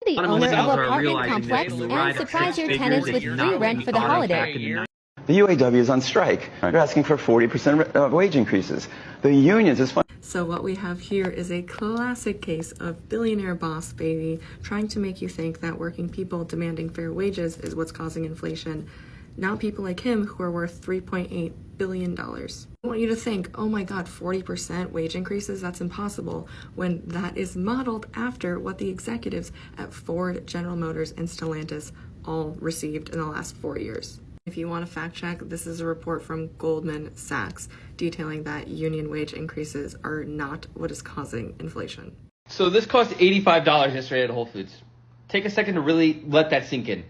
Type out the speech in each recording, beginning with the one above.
The owner of Millennials an are apartment realizing complex this. and Ride surprise your six tenants figures with is free not rent for the thought of back holiday. in the The UAW is on strike. They're asking for 40% wage increases. The unions is fun. So what we have here is a classic case of billionaire boss baby trying to make you think that working people demanding fair wages is what's causing inflation. Now people like him who are worth $3.8 billion. I want you to think, oh my god, 40% wage increases? That's impossible, when that is modeled after what the executives at Ford, General Motors, and Stellantis all received in the last 4 years. If you want to fact check, this is a report from Goldman Sachs detailing that union wage increases are not what is causing inflation. So this cost $85 yesterday at Whole Foods. Take a second to really let that sink in.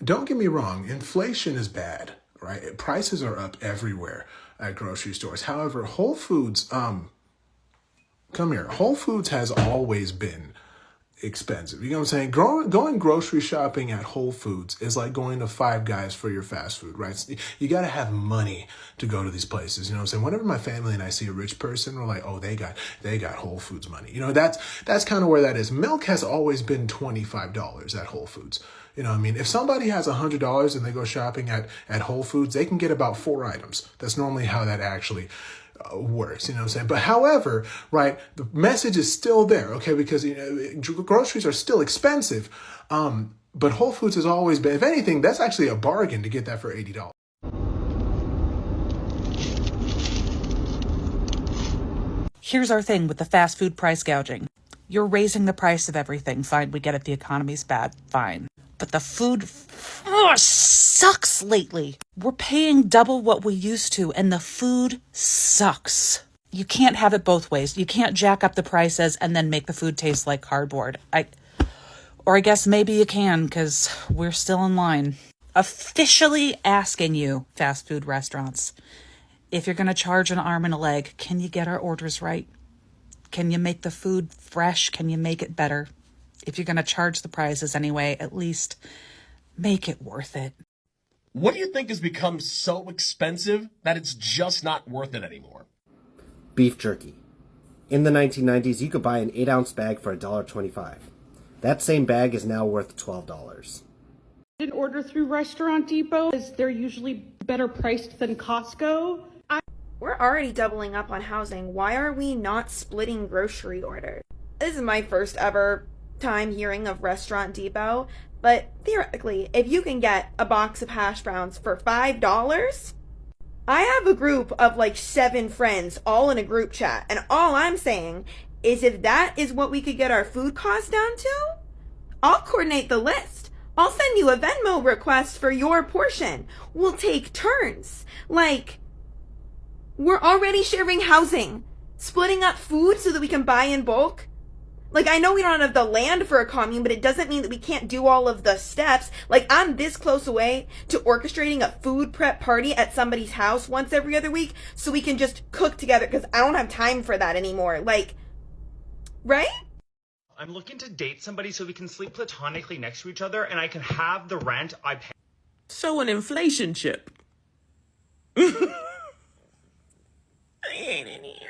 Don't get me wrong, inflation is bad, right? Prices are up everywhere at grocery stores. However, Whole Foods, come here. Whole Foods has always been expensive. You know what I'm saying? Going grocery shopping at Whole Foods is like going to Five Guys for your fast food, right? You got to have money to go to these places. You know what I'm saying? Whenever my family and I see a rich person, we're like, oh, they got Whole Foods money. You know, that's kind of where that is. Milk has always been $25 at Whole Foods. You know what I mean? If somebody has $100 and they go shopping at Whole Foods, they can get about 4 items. That's normally how that actually works, you know what I'm saying? But however, right, the message is still there, okay? Because groceries are still expensive, but Whole Foods has always been, if anything, that's actually a bargain to get that for $80. Here's our thing with the fast food price gouging. You're raising the price of everything. Fine, we get it. The economy's bad. Fine. But the food sucks lately. We're paying double what we used to, and the food sucks. You can't have it both ways. You can't jack up the prices and then make the food taste like cardboard. I guess maybe you can, because we're still in line. Officially asking you, fast food restaurants, if you're going to charge an arm and a leg, can you get our orders right? Can you make the food fresh? Can you make it better? If you're going to charge the prices anyway, at least make it worth it. What do you think has become so expensive that it's just not worth it anymore? Beef jerky. In the 1990s, you could buy an 8-ounce bag for $1.25. That same bag is now worth $12. An order through Restaurant Depot, as they're usually better priced than Costco. We're already doubling up on housing. Why are we not splitting grocery orders? This is my first ever time hearing of Restaurant Depot, but theoretically, if you can get a box of hash browns for $5, I have a group of like 7 friends all in a group chat, and all I'm saying is if that is what we could get our food costs down to, I'll coordinate the list. I'll send you a Venmo request for your portion. We'll take turns. Like, we're already sharing housing, splitting up food so that we can buy in bulk. Like, I know we don't have the land for a commune, but it doesn't mean that we can't do all of the steps. Like, I'm this close away to orchestrating a food prep party at somebody's house once every other week so we can just cook together, because I don't have time for that anymore. Like, right? I'm looking to date somebody so we can sleep platonically next to each other and I can have the rent I pay. So an inflation chip. Ain't in here.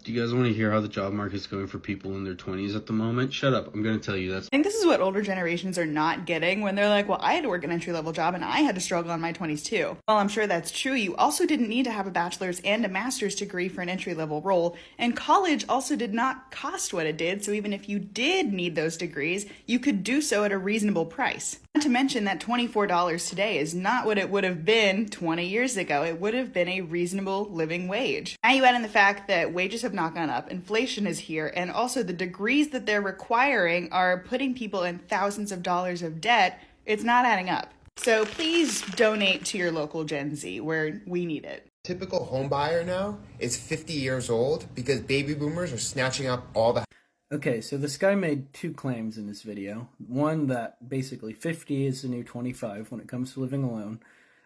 Do you guys want to hear how the job market's going for people in their 20s at the moment? Shut up. I'm going to tell you. I think this is what older generations are not getting when they're like, well, I had to work an entry-level job and I had to struggle in my 20s too. While I'm sure that's true, you also didn't need to have a bachelor's and a master's degree for an entry-level role, and college also did not cost what it did, so even if you did need those degrees, you could do so at a reasonable price. Not to mention that $24 today is not what it would have been 20 years ago. It would have been a reasonable living wage. Now you add in the fact that wages have not gone up, inflation is here, and also the degrees that they're requiring are putting people in thousands of dollars of debt. It's not adding up. So please donate to your local Gen Z where we need it. Typical home buyer now is 50 years old because baby boomers are snatching up all the... Okay, so this guy made 2 claims in this video. One, that basically 50 is the new 25 when it comes to living alone.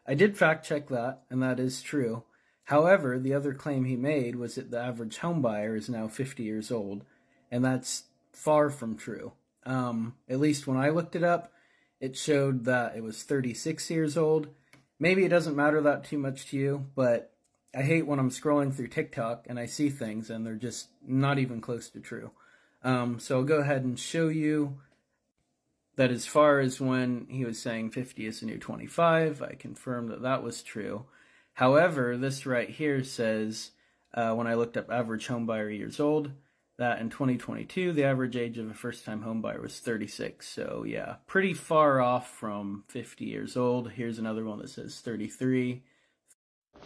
I did fact check that, and that is true. However, the other claim he made was that the average home buyer is now 50 years old, and that's far from true. At least when I looked it up, it showed that it was 36 years old. Maybe it doesn't matter that too much to you, but I hate when I'm scrolling through TikTok and I see things and they're just not even close to true. So I'll go ahead and show you that as far as when he was saying 50 is the new 25, I confirmed that that was true. However, this right here says, when I looked up average homebuyer years old, that in 2022, the average age of a first-time homebuyer was 36. So yeah, pretty far off from 50 years old. Here's another one that says 33.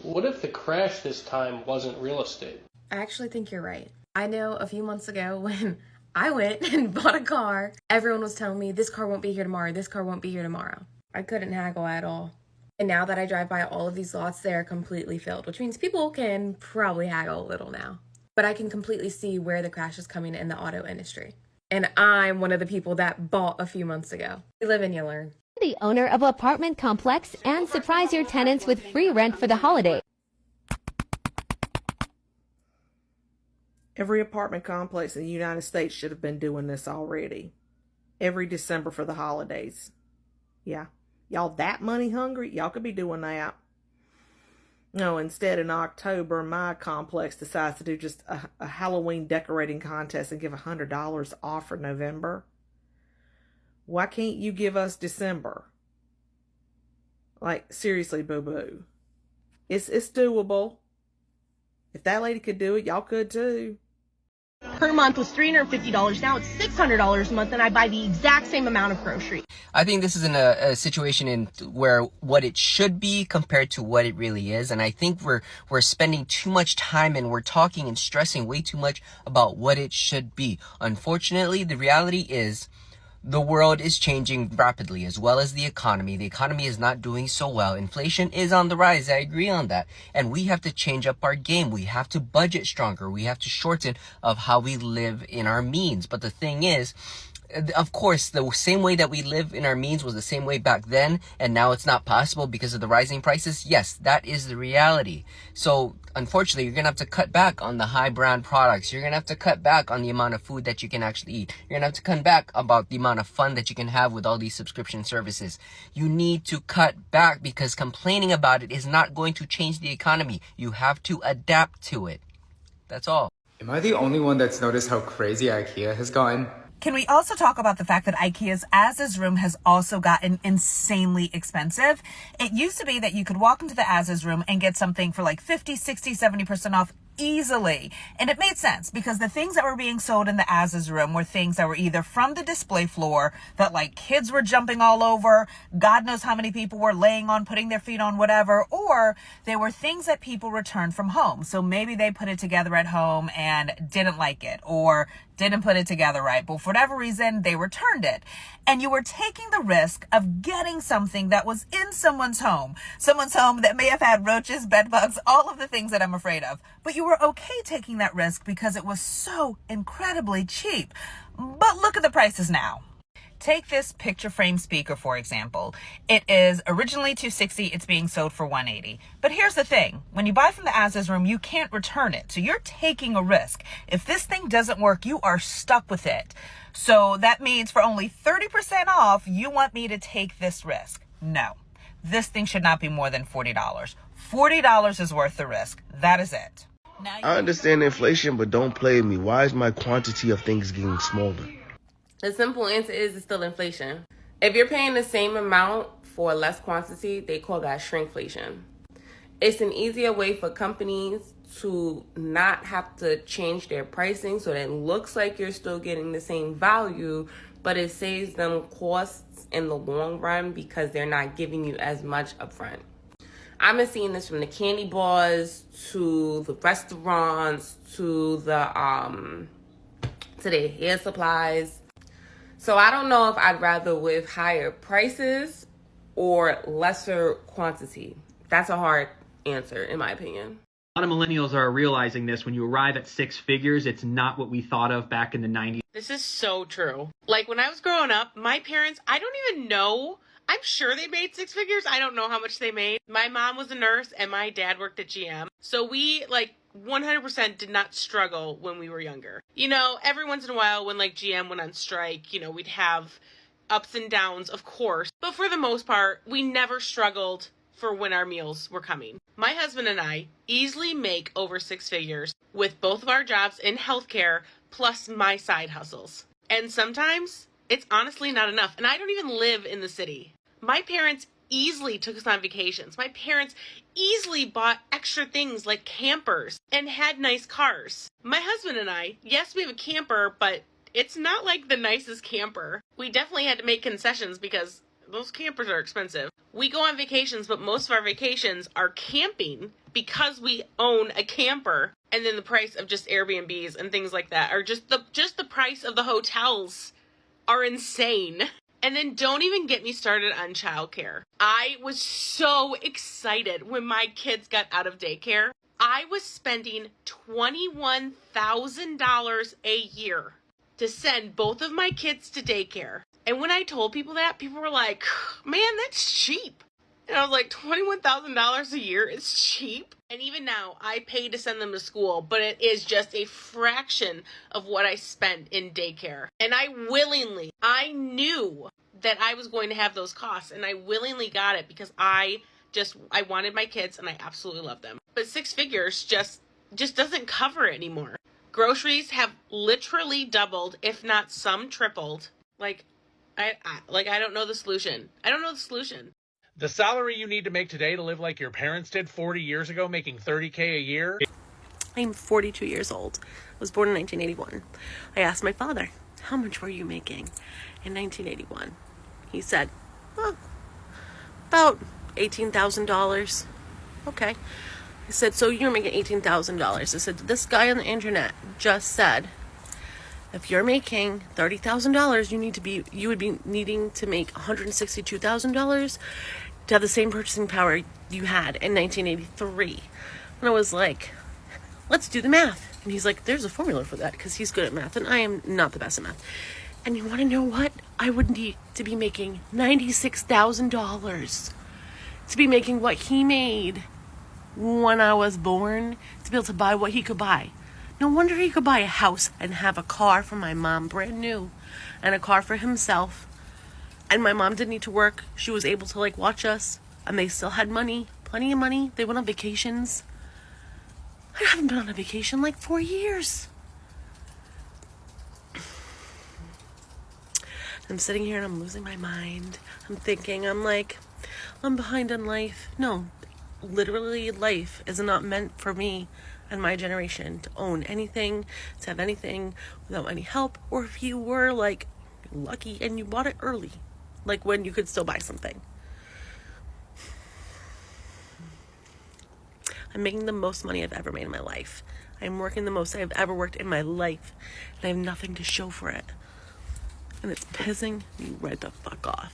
What if the crash this time wasn't real estate? I actually think you're right. I know a few months ago when I went and bought a car, everyone was telling me this car won't be here tomorrow, this car won't be here tomorrow. I couldn't haggle at all. And now that I drive by all of these lots, they're completely filled, which means people can probably haggle a little now. But I can completely see where the crash is coming in the auto industry. And I'm one of the people that bought a few months ago. You live and you learn. The owner of an apartment complex and surprise your tenants with free rent for the holiday. Every apartment complex in the United States should have been doing this already. Every December for the holidays. Yeah. Y'all that money hungry? Y'all could be doing that. No, instead in October, my complex decides to do just a Halloween decorating contest and give $100 off for November. Why can't you give us December? Like, seriously, boo-boo. It's doable. If that lady could do it, y'all could too. Per month was $350. Now it's $600 a month, and I buy the exact same amount of groceries. I think this is in a situation in where what it should be compared to what it really is, and I think we're spending too much time and we're talking and stressing way too much about what it should be. Unfortunately, the reality is the world is changing rapidly, as well as the economy. The economy is not doing so well. Inflation is on the rise. I agree on that. And we have to change up our game. We have to budget stronger. We have to shorten of how we live in our means. But the thing is, of course, the same way that we live in our means was the same way back then, and now it's not possible because of the rising prices. Yes, that is the reality. So, unfortunately, you're going to have to cut back on the high brand products. You're going to have to cut back on the amount of food that you can actually eat. You're going to have to cut back about the amount of fun that you can have with all these subscription services. You need to cut back because complaining about it is not going to change the economy. You have to adapt to it. That's all. Am I the only one that's noticed how crazy IKEA has gotten? Can we also talk about the fact that IKEA's As-Is room has also gotten insanely expensive? It used to be that you could walk into the As-Is room and get something for like 50, 60, 70% off easily. And it made sense because the things that were being sold in the As-Is room were things that were either from the display floor that like kids were jumping all over, God knows how many people were laying on, putting their feet on, whatever, or they were things that people returned from home. So maybe they put it together at home and didn't like it, or didn't put it together right, but for whatever reason, they returned it. And you were taking the risk of getting something that was in someone's home that may have had roaches, bed bugs, all of the things that I'm afraid of. But you were okay taking that risk because it was so incredibly cheap. But look at the prices now. Take this picture frame speaker, for example. It is originally $260. It's being sold for $180. But here's the thing. When you buy from the As-Is room, you can't return it. So you're taking a risk. If this thing doesn't work, you are stuck with it. So that means for only 30% off, you want me to take this risk. No. This thing should not be more than $40. $40 is worth the risk. That is it. I understand inflation, but don't play me. Why is my quantity of things getting smaller? The simple answer is it's still inflation. If you're paying the same amount for less quantity, they call that shrinkflation. It's an easier way for companies to not have to change their pricing so that it looks like you're still getting the same value, but it saves them costs in the long run because they're not giving you as much upfront. I've been seeing this from the candy bars to the restaurants to their hair supplies. So I don't know if I'd rather with higher prices or lesser quantity. That's a hard answer, in my opinion. A lot of millennials are realizing this. When you arrive at six figures, it's not what we thought of back in the 90s. This is so true. Like when I was growing up, my parents, I don't even know. I'm sure they made six figures. I don't know how much they made. My mom was a nurse and my dad worked at GM. So we 100% did not struggle when we were younger. You know, every once in a while when GM went on strike, we'd have ups and downs, of course. But for the most part, we never struggled for when our meals were coming. My husband and I easily make over six figures with both of our jobs in healthcare plus my side hustles. And sometimes It's honestly not enough. And I don't even live in the city. My parents easily took us on vacations. My parents easily bought extra things like campers and had nice cars. My husband and I, yes, we have a camper, but it's not like the nicest camper. We definitely had to make concessions because those campers are expensive. We go on vacations, but most of our vacations are camping because we own a camper. And then the price of just Airbnbs and things like that are just the price of the hotels are insane. And then don't even get me started on childcare. I was so excited when my kids got out of daycare. I was spending $21,000 a year to send both of my kids to daycare. And when I told people that, people were like, man, that's cheap. And I was like, $21,000 a year is cheap. And even now, I pay to send them to school, but it is just a fraction of what I spent in daycare. And I knew that I was going to have those costs, and I willingly got it because I wanted my kids, and I absolutely love them. But 6 figures just doesn't cover it anymore. Groceries have literally doubled, if not some tripled. I don't know the solution. The salary you need to make today to live like your parents did 40 years ago, making $30K a year. I'm 42 years old. I was born in 1981. I asked my father, how much were you making in 1981? He said, about $18,000. Okay. I said, so you're making $18,000. I said, this guy on the internet just said, if you're making $30,000, you would be needing to make $162,000 to have the same purchasing power you had in 1983. And I was like, let's do the math. And he's like, there's a formula for that because he's good at math and I am not the best at math. And you want to know what? I would need to be making $96,000 to be making what he made when I was born, to be able to buy what he could buy. No wonder he could buy a house and have a car for my mom, brand new, and a car for himself. And my mom didn't need to work. She was able to watch us, and they still had money, plenty of money. They went on vacations. I haven't been on a vacation in 4 years. I'm sitting here and I'm losing my mind. I'm thinking, I'm behind on life. No, literally life is not meant for me and my generation to own anything, to have anything without any help, or if you were lucky and you bought it early, when you could still buy something. I'm making the most money I've ever made in my life. I'm working the most I've ever worked in my life, and I have nothing to show for it. And it's pissing me right the fuck off.